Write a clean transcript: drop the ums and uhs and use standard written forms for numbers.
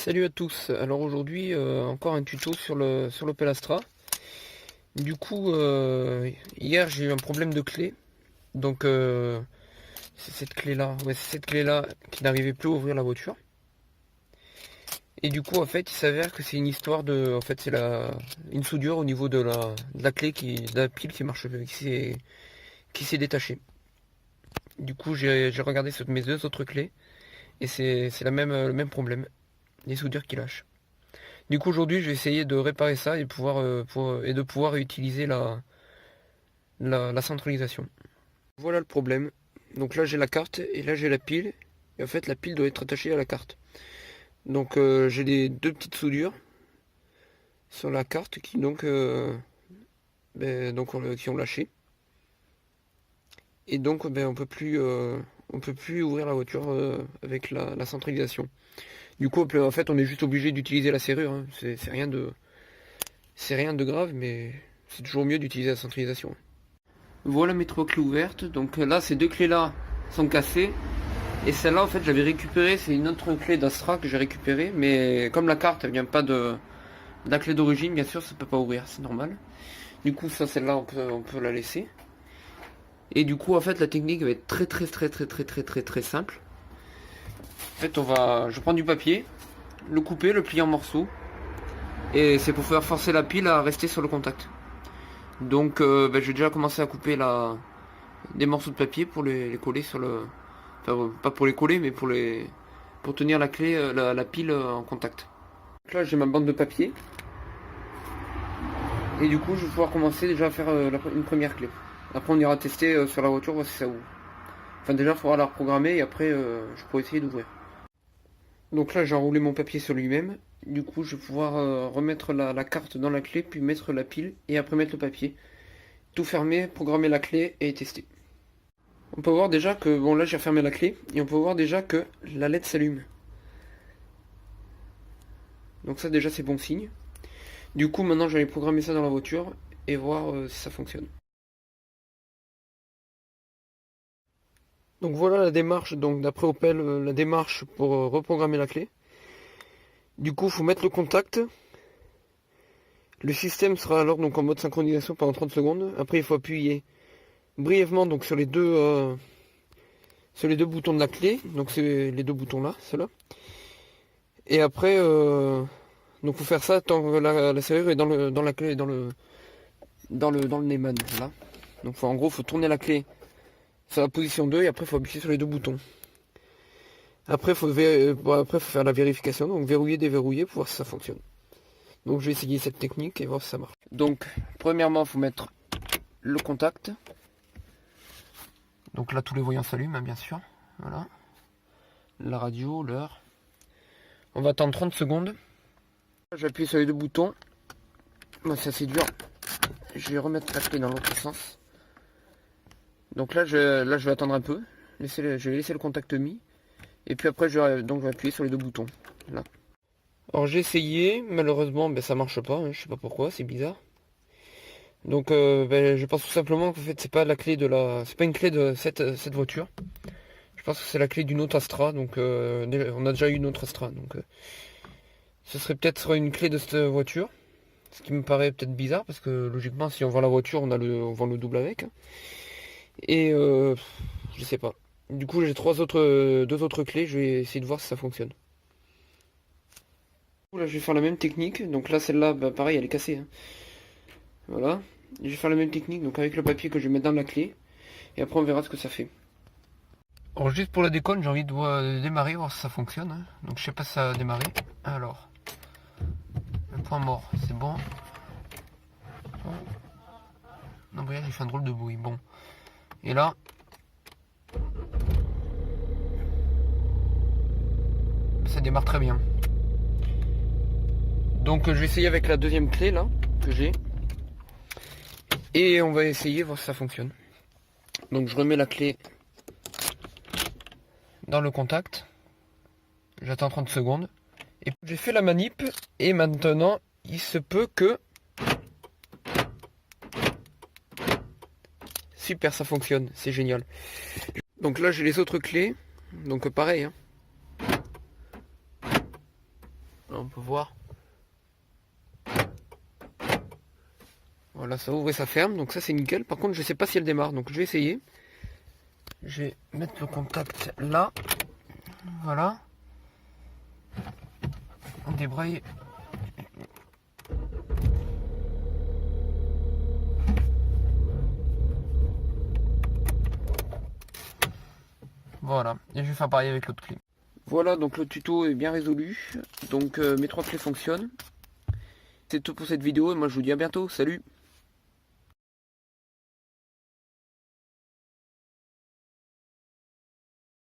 Salut à tous, alors aujourd'hui encore un tuto sur l'Opel Astra. Du coup hier j'ai eu un problème de clé, donc c'est cette clé là, c'est cette clé là qui n'arrivait plus à ouvrir la voiture. Et du coup en fait il s'avère que c'est une histoire de, en fait c'est une soudure au niveau de la clé de la pile qui marche, qui s'est détachée. Du coup j'ai regardé sur mes deux autres clés et c'est le même problème, les soudures qui lâchent. Du coup aujourd'hui je vais essayer de réparer ça et de pouvoir utiliser la centralisation. Voilà le problème. Donc là j'ai la carte et là j'ai la pile. Et en fait la pile doit être attachée à la carte. Donc j'ai les deux petites soudures sur la carte qui qui ont lâché. Et donc on peut plus ouvrir la voiture avec la centralisation. Du coup en fait on est juste obligé d'utiliser la serrure, hein. C'est rien de grave, mais c'est toujours mieux d'utiliser la centralisation. Voilà mes trois clés ouvertes. Donc là, ces deux clés-là sont cassées. Et celle-là, en fait, j'avais récupéré. C'est une autre clé d'Astra que j'ai récupérée. Mais comme la carte, elle vient pas de la clé d'origine, bien sûr, ça peut pas ouvrir. C'est normal. Du coup, ça, celle-là, on peut la laisser. Et du coup, en fait, la technique va être très simple. En fait, je prends du papier, le couper, le plier en morceaux. Et c'est pour faire forcer la pile à rester sur le contact. Donc j'ai déjà commencé à couper des morceaux de papier pour les coller sur le... Enfin pas pour les coller mais pour tenir la clé, la pile en contact. Donc là j'ai ma bande de papier. Et du coup je vais pouvoir commencer déjà à faire une première clé. Après on ira tester sur la voiture, voir si ça ouvre. Enfin déjà il faudra la reprogrammer et après je pourrai essayer d'ouvrir. Donc là j'ai enroulé mon papier sur lui-même. Du coup je vais pouvoir remettre la carte dans la clé, puis mettre la pile et après mettre le papier. Tout fermer, programmer la clé et tester. On peut voir déjà que, bon là j'ai refermé la clé, et on peut voir déjà que la LED s'allume. Donc ça déjà c'est bon signe. Du coup maintenant je vais aller programmer ça dans la voiture et voir si ça fonctionne. Donc voilà la démarche, donc d'après Opel, la démarche pour reprogrammer la clé. Du coup il faut mettre le contact. Le système sera alors donc en mode synchronisation pendant 30 secondes. Après il faut appuyer brièvement donc sur les deux boutons de la clé. Donc c'est les deux boutons là, ceux-là. Et après donc faut faire ça tant que la serrure est dans la clé, dans le Neumann, là. Donc en gros faut tourner la clé sur la position 2 et après faut appuyer sur les deux boutons. Après faut faire la vérification, donc verrouiller, déverrouiller pour voir si ça fonctionne. Donc je vais essayer cette technique et voir si ça marche. Donc premièrement faut mettre le contact. Donc là tous les voyants s'allument, hein, bien sûr. Voilà. La radio, l'heure. On va attendre 30 secondes. J'appuie sur les deux boutons. Moi c'est assez dur. Je vais remettre la clé dans l'autre sens. Donc là je vais attendre un peu. Je vais laisser le contact mis. Et puis après je vais appuyer sur les deux boutons. Là. Alors j'ai essayé, malheureusement ça marche pas, hein, je sais pas pourquoi, c'est bizarre. Donc je pense tout simplement qu'en fait c'est pas la clé c'est pas une clé de cette voiture. Je pense que c'est la clé d'une autre Astra, donc on a déjà eu une autre Astra, donc ce serait peut-être une clé de cette voiture. Ce qui me paraît peut-être bizarre parce que logiquement si on vend la voiture on vend le double avec. Et je sais pas. Du coup j'ai deux autres clés, je vais essayer de voir si ça fonctionne. Là je vais faire la même technique, donc là celle-là pareil elle est cassée. Hein. Voilà. Je vais faire la même technique, donc avec le papier que je vais mettre dans la clé. Et après on verra ce que ça fait. Alors juste pour la déconne, j'ai envie de démarrer, voir si ça fonctionne. Hein. Donc je sais pas si ça a démarré. Alors. Le point mort, c'est bon. L'embrayage il fait un drôle de bruit. Bon. Et là. Ça démarre très bien. Donc je vais essayer avec la deuxième clé là, que j'ai. Et on va essayer, voir si ça fonctionne. Donc je remets la clé dans le contact. J'attends 30 secondes. Et j'ai fait la manip. Et maintenant, il se peut que... Super, ça fonctionne. C'est génial. Donc là, j'ai les autres clés. Donc pareil. Hein. Là, on peut voir. Voilà, ça ouvre et ça ferme, donc ça c'est nickel. Par contre, je sais pas si elle démarre, donc je vais essayer. Je vais mettre le contact là. Voilà. On débraye. Voilà, et je vais faire pareil avec l'autre clé. Voilà, donc le tuto est bien résolu. Donc mes 3 clés fonctionnent. C'est tout pour cette vidéo et moi je vous dis à bientôt. Salut!